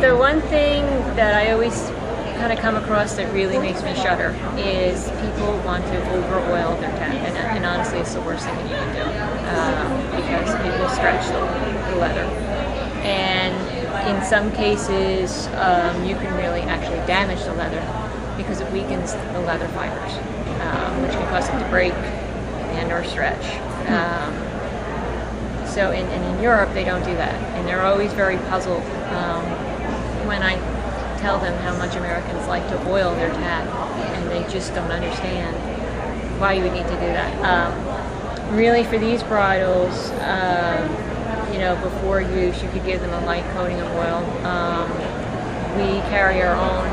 the one thing that I always kind of come across that really makes me shudder is people want to over-oil their tack, and honestly it's the worst thing that you can do because it will stretch the leather. And in some cases you can really actually damage the leather because it weakens the leather fibers, which can cause it to break and or stretch. So in Europe they don't do that, and they're always very puzzled when I tell them how much Americans like to oil their tack, and they just don't understand why you would need to do that. Really, for these bridles, you know, before use, you could give them a light coating of oil. We carry our own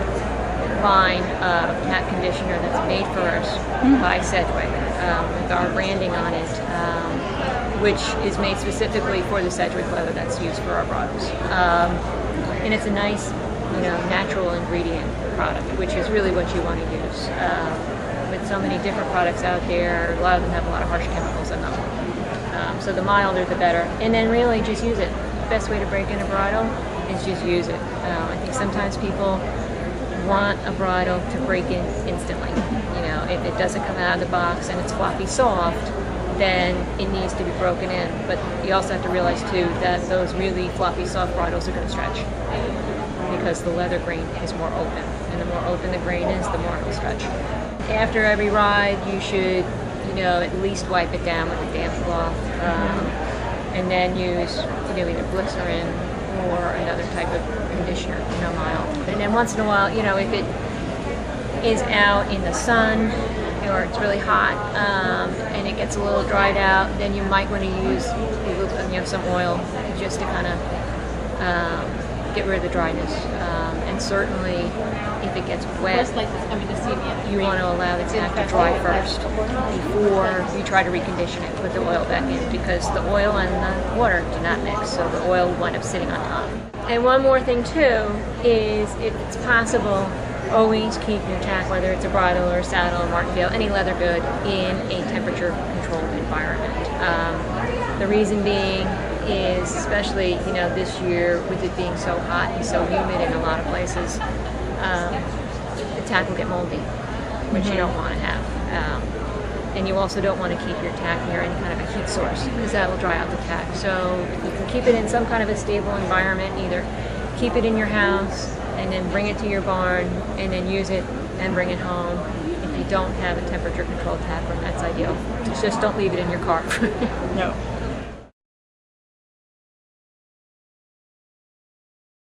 line of tack conditioner that's made for us by Sedgwick, with our branding on it, which is made specifically for the Sedgwick leather that's used for our bridles. And it's a nice, you know, natural ingredient product, which is really what you want to use. With so many different products out there, a lot of them have a lot of harsh chemicals in them. So the milder the better. And then really just use it. The best way to break in a bridle is just use it. I think sometimes people want a bridle to break in instantly. You know, if it doesn't come out of the box and it's floppy soft, then it needs to be broken in. But you also have to realize too that those really floppy soft bridles are going to stretch, because the leather grain is more open, and the more open the grain is, the more it will stretch. After every ride, you should, you know, at least wipe it down with a damp cloth, and then use, you know, either glycerin or another type of conditioner, you know, mild. And then once in a while, you know, if it is out in the sun or it's really hot and it gets a little dried out, then you might want to use, you know, some oil just to kind of get rid of the dryness. And certainly, if it gets wet, you want to allow the tack to dry first before you try to recondition it, put the oil back in, because the oil and the water do not mix, so the oil will wind up sitting on top. And one more thing too is, if it's possible, always keep your tack, whether it's a bridle or a saddle or martingale, any leather good, in a temperature controlled environment. The reason being is, especially, you know, this year with it being so hot and so humid in a lot of places, the tack will get moldy, which you don't want to have. And you also don't want to keep your tack near any kind of a heat source, because that will dry out the tack. So you can keep it in some kind of a stable environment, either keep it in your house and then bring it to your barn and then use it and bring it home. If you don't have a temperature controlled tack room, that's ideal. Just don't leave it in your car. No.